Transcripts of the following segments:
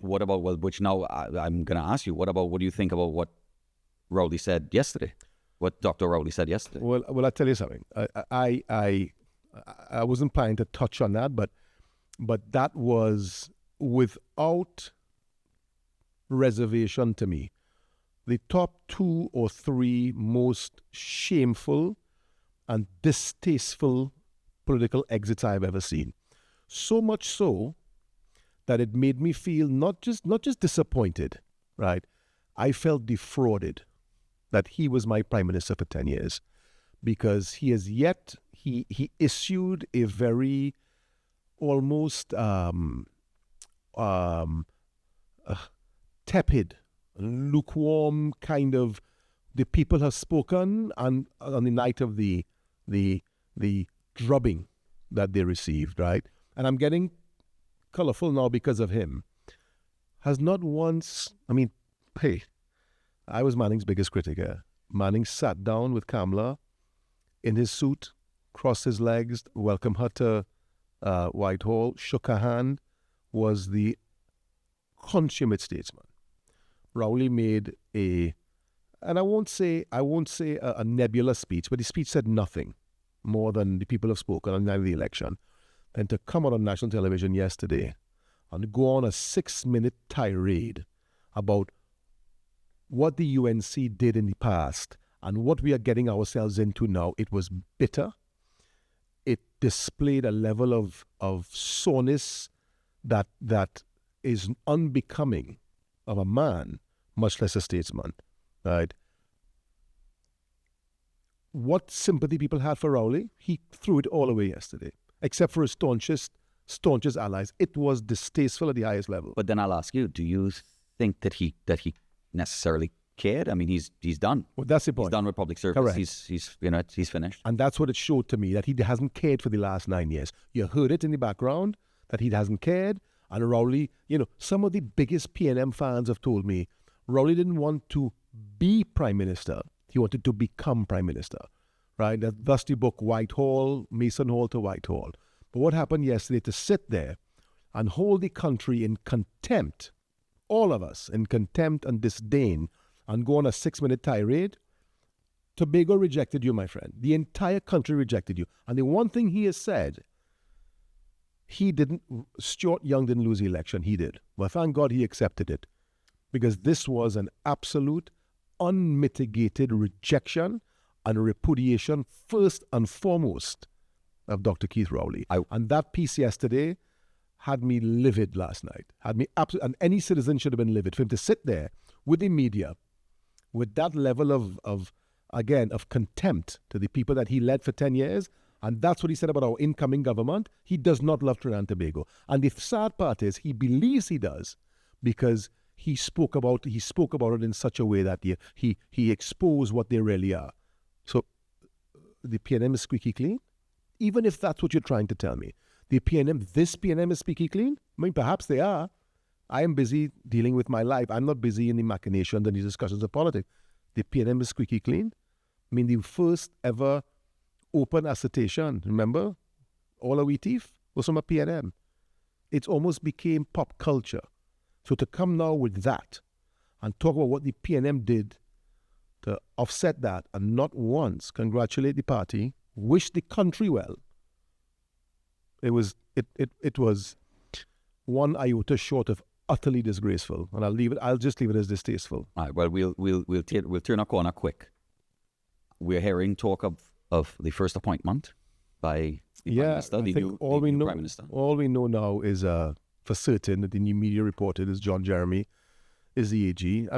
what about, well, which now I'm going to ask you, what do you think about what Rowley said yesterday? What Dr. Rowley said yesterday? Well, I'll tell you something. I wasn't planning to touch on that, but that was without reservation to me the top 2 or 3 most shameful and distasteful political exits I've ever seen. So much so that it made me feel not just disappointed, right? I felt defrauded that he was my prime minister for 10 years, because he issued a very almost tepid, lukewarm kind of, the people have spoken, and on the night of the drubbing that they received, right? And I'm getting colorful now because of him. Has not once, hey, I was Manning's biggest critic here. Manning sat down with Kamala in his suit, crossed his legs, welcomed her to Whitehall, shook her hand, was the consummate statesman. Rowley made and I won't say a nebulous speech, but the speech said nothing more than the people have spoken on the night of the election. Then to come out on national television yesterday and go on a 6-minute tirade about what the UNC did in the past and what we are getting ourselves into now, it was bitter. It displayed a level of soreness that is unbecoming of a man, much less a statesman, right? What sympathy people had for Rowley, he threw it all away yesterday, except for his staunchest allies. It was distasteful at the highest level. But then I'll ask you, do you think that he necessarily cared? I mean, he's done. Well, that's the point. He's done with public service. Correct. He's finished. And that's what it showed to me, that he hasn't cared for the last 9 years. You heard it in the background, that he hasn't cared. And Rowley, some of the biggest PNM fans have told me, Rowley didn't want to be prime minister. He wanted to become prime minister, right? That's the book, Whitehall, Mason Hall to Whitehall. But what happened yesterday, to sit there and hold the country in contempt, all of us in contempt and disdain, and go on a 6-minute tirade? Tobago rejected you, my friend. The entire country rejected you. And the one thing he has said, Stuart Young didn't lose the election, he did. Well, thank God he accepted it, because this was an absolute, unmitigated rejection and repudiation, first and foremost, of Dr. Keith Rowley. And that piece yesterday had me livid last night. Had me absolutely, and any citizen should have been livid. For him to sit there with the media, with that level of contempt to the people that he led for 10 years, and that's what he said about our incoming government. He does not love Trinidad and Tobago. And the sad part is, he believes he does, because he spoke about it in such a way that he exposed what they really are. So the PNM is squeaky clean? Even if that's what you're trying to tell me. This PNM is squeaky clean? Perhaps they are. I am busy dealing with my life. I'm not busy in the machinations and the discussions of politics. The PNM is squeaky clean? The first ever open assertion, remember? All our teeth was from a PNM. It almost became pop culture. So to come now with that and talk about what the PNM did to offset that, and not once congratulate the party, wish the country well, it was one iota short of utterly disgraceful. And I'll just leave it as distasteful. All right. Well, we'll turn a corner quick. We're hearing talk of the first appointment by the Prime Minister, the new Prime Minister. All we know now is for certain that the new media reported is John Jeremy is the AG.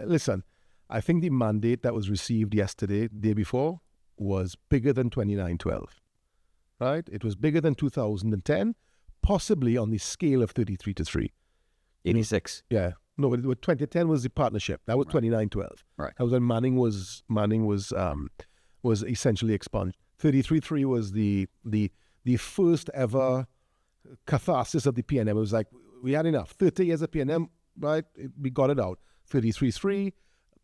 Listen, I think the mandate that was received yesterday, day before, was bigger than 2912, right? It was bigger than 2010, possibly on the scale of 33-3. 86. Yeah. No, but 2010 was the partnership. That was 2912. Right. That was when Manning was essentially expunged. 33-3 was the first ever catharsis of the PNM. It was like, we had enough. 30 years of PNM, right? We got it out. 33-3,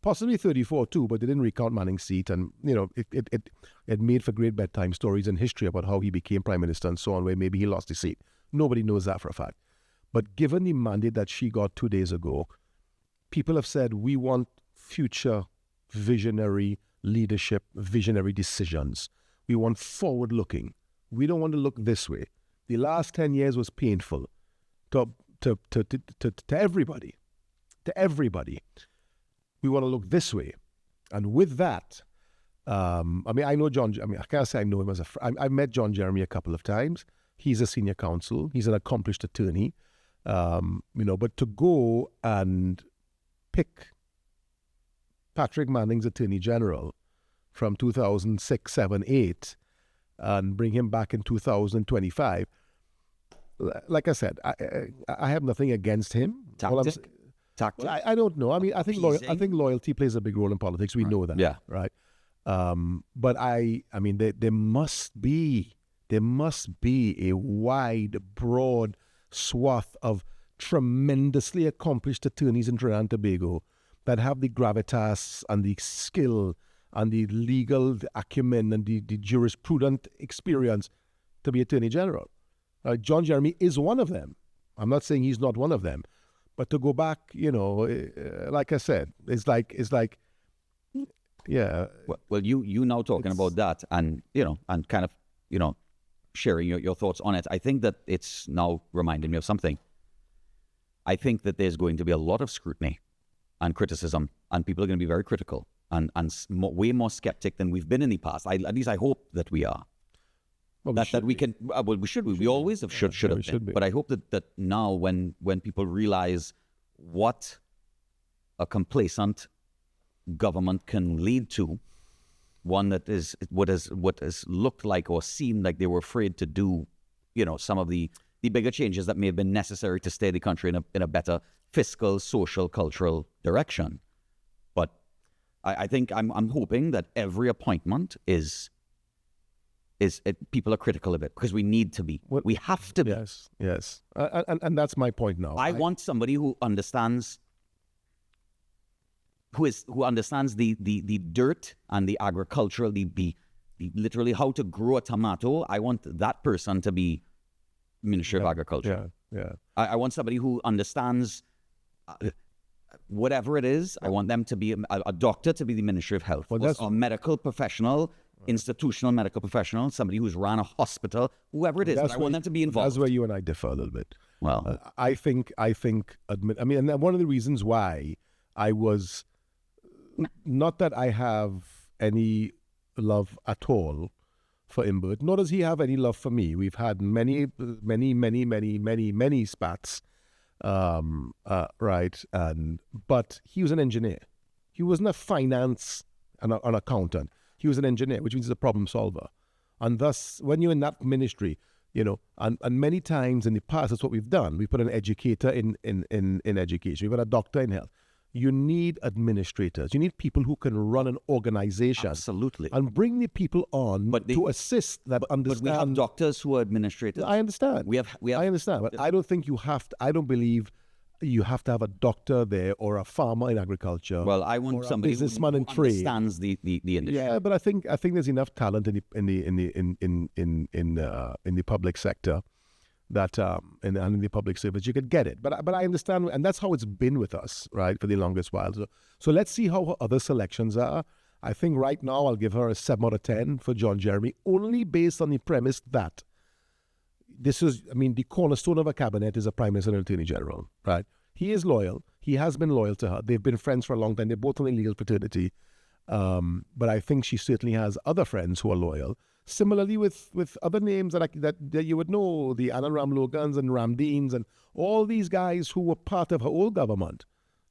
possibly 34-2, but they didn't recount Manning's seat. And, it made for great bedtime stories in history about how he became prime minister and so on, where maybe he lost his seat. Nobody knows that for a fact. But given the mandate that she got 2 days ago, people have said, we want future visionary leadership, visionary decisions. We want forward-looking. We don't want to look this way. The last 10 years was painful to everybody. To everybody. We want to look this way. And with that, I know John, I can't say I know him as a friend. I met John Jeremy a couple of times. He's a senior counsel. He's an accomplished attorney. But to go and pick Patrick Manning's Attorney General from 2006, 7, 8 and bring him back in 2025, like I said, I have nothing against him. Tactic? I don't know. I think loyalty plays a big role in politics. We know that. Yeah. Right. But there must be a wide, broad swath of tremendously accomplished attorneys in Trinidad and Tobago that have the gravitas and the skill and the legal acumen and the jurisprudent experience to be Attorney General. John Jeremy is one of them. I'm not saying he's not one of them. But to go back, like I said, it's like, yeah. Well, you now talking about that and kind of, sharing your thoughts on it. I think that it's now reminding me of something. I think that there's going to be a lot of scrutiny and criticism, and people are going to be very critical and way more skeptic than we've been in the past. At least I hope that we are. Well, we should. We always have should have been. But I hope that now when people realize what a complacent government can lead to, one that is what has looked like or seemed like they were afraid to do, some of the bigger changes that may have been necessary to steer the country in a better fiscal, social, cultural direction. But I think I'm hoping that every appointment is people are critical of it because we need to be. We have to be. Yes. And that's my point now. I want somebody who understands who understands the dirt and the agricultural, the literally how to grow a tomato. I want that person to be Minister of Agriculture. Yeah. I want somebody who understands whatever it is. I want them to be a doctor to be the Minister of Health, a medical professional, institutional medical professional, somebody who's run a hospital, whoever it is. I want them to be involved. That's where you and I differ a little bit. Well, I think, and one of the reasons why I was, not that I have any love at all for Imbert, nor does he have any love for me. We've had many spats, right? But he was an engineer. He wasn't a finance and an accountant. He was an engineer, which means he's a problem solver. And thus, when you're in that ministry, and many times in the past, that's what we've done. We put an educator in education. We've got a doctor in health. You need administrators. You need people who can run an organization. Absolutely. And bring the people on to assist that understand. But we have doctors who are administrators. I understand. I understand. But I don't think I don't believe you have to have a doctor there or a farmer in agriculture. Well, I want somebody who understands the industry. Yeah, but I think there's enough talent in the public sector that and in the public service you could get it. But I understand, and that's how it's been with us, right, for the longest while. So let's see how her other selections are. I think right now I'll give her a 7 out of 10 for John Jeremy, only based on the premise that this is, the cornerstone of a cabinet is a Prime Minister and Attorney General, right? He is loyal. He has been loyal to her. They've been friends for a long time. They're both in a legal fraternity. But I think she certainly has other friends who are loyal. Similarly with other names that you would know, the Anna Ramlogans and Ramdeens and all these guys who were part of her old government.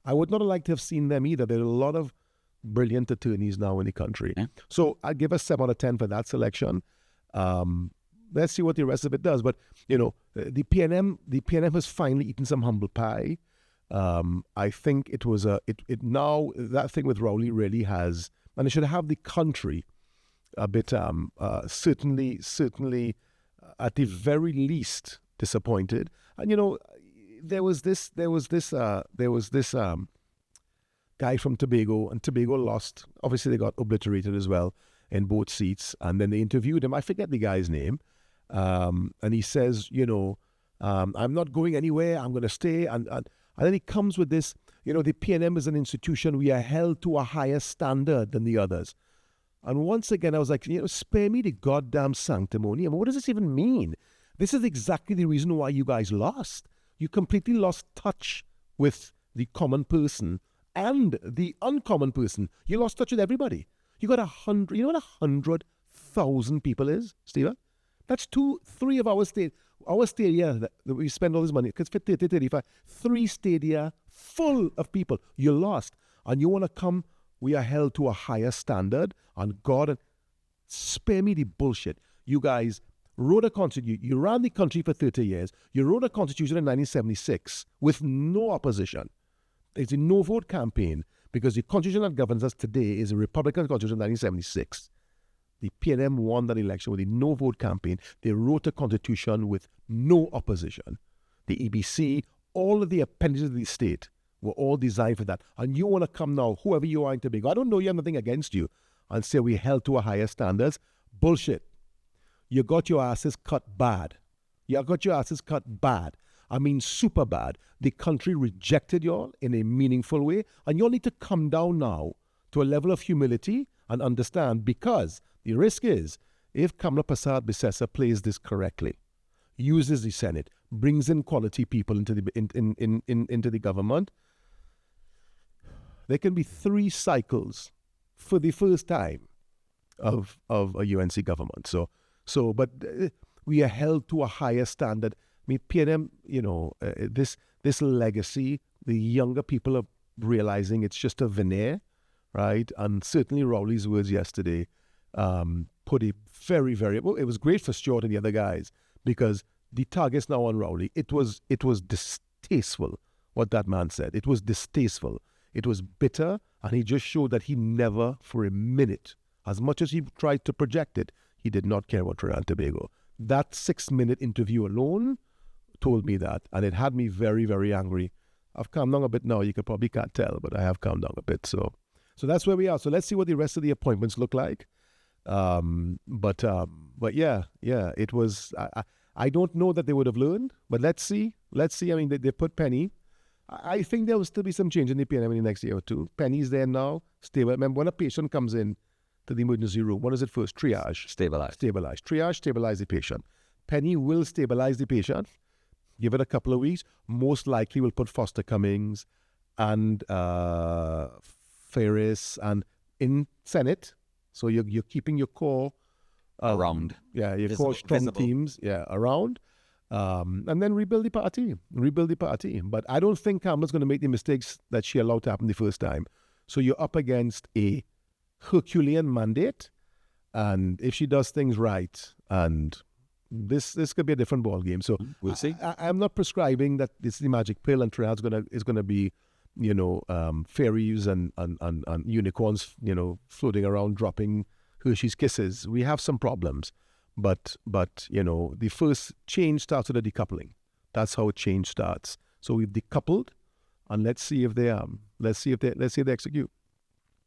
I would not have liked to have seen them either. There are a lot of brilliant attorneys now in the country. Yeah. So I'd give a 7 out of 10 for that selection. Let's see what the rest of it does. But, the PNM has finally eaten some humble pie. I think it was now that thing with Rowley really has, and it should have the country a bit certainly at the very least disappointed. And there was this guy from Tobago, and Tobago lost. Obviously they got obliterated as well in both seats, and then they interviewed him. I forget the guy's name, and he says, I'm not going anywhere. I'm going to stay. And then he comes with this, the PNM is an institution. We are held to a higher standard than the others. And once again, I was like, spare me the goddamn sanctimony. I mean, what does this even mean? This is exactly the reason why you guys lost. You completely lost touch with the common person and the uncommon person. You lost touch with everybody. You got 100, you know what 100,000 people is, Steve? That's 2-3 of our stadia that we spend all this money, because for 30, 35, 3 stadia full of people. You lost. And you want to come, we are held to a higher standard, and God, spare me the bullshit. You guys wrote a constitution. You ran the country for 30 years. You wrote a constitution in 1976 with no opposition. It's a no-vote campaign, because the constitution that governs us today is a Republican constitution of 1976. The PNM won that election with a no-vote campaign. They wrote a constitution with no opposition. The EBC, all of the appendages of the state were all designed for that. And you want to come now, whoever you are in Tobago, I don't know, you have nothing against you, and say we held to a higher standards. Bullshit. You got your asses cut bad. You got your asses cut bad. I mean, super bad. The country rejected y'all in a meaningful way, and y'all need to come down now to a level of humility and understand, because the risk is, if Kamala Persad-Bissessar plays this correctly, uses the Senate, brings in quality people into the government, there can be 3 cycles for the first time of a UNC government. But we are held to a higher standard. I mean, PNM, this legacy, the younger people are realizing it's just a veneer, right? And certainly Rowley's words yesterday put a very, very, well, it was great for Stuart and the other guys, because the target's now on Rowley. It was distasteful what that man said. It was distasteful. It was bitter, and he just showed that he never, for a minute, as much as he tried to project it, he did not care about Trinidad and Tobago. That 6-minute interview alone told me that, and it had me very, very angry. I've calmed down a bit now. You probably can't tell, but I have calmed down a bit. So that's where we are. So let's see what the rest of the appointments look like. But yeah, it was. I don't know that they would have learned, but let's see. I mean, they put Penny. I think there will still be some change in the PNM in the next year or two. Penny's there now, stable. Remember, when a patient comes in to the emergency room, what is it first? Triage. Stabilize. Triage, stabilize the patient. Penny will stabilize the patient. Give it a couple of weeks. Most likely will put Foster Cummings and Ferris and in Senate. So you're keeping your core around. Yeah, your core strong teams. Yeah, around. And then rebuild the party. But I don't think Kamala's going to make the mistakes that she allowed to happen the first time. So you're up against a Herculean mandate, and if she does things right, and this could be a different ball game. So we'll see. I'm not prescribing that this is the magic pill and Trinidad is gonna be, fairies and unicorns, floating around dropping Hershey's kisses. We have some problems, but the first change starts with a decoupling. That's how change starts. So we've decoupled, and let's see if they execute.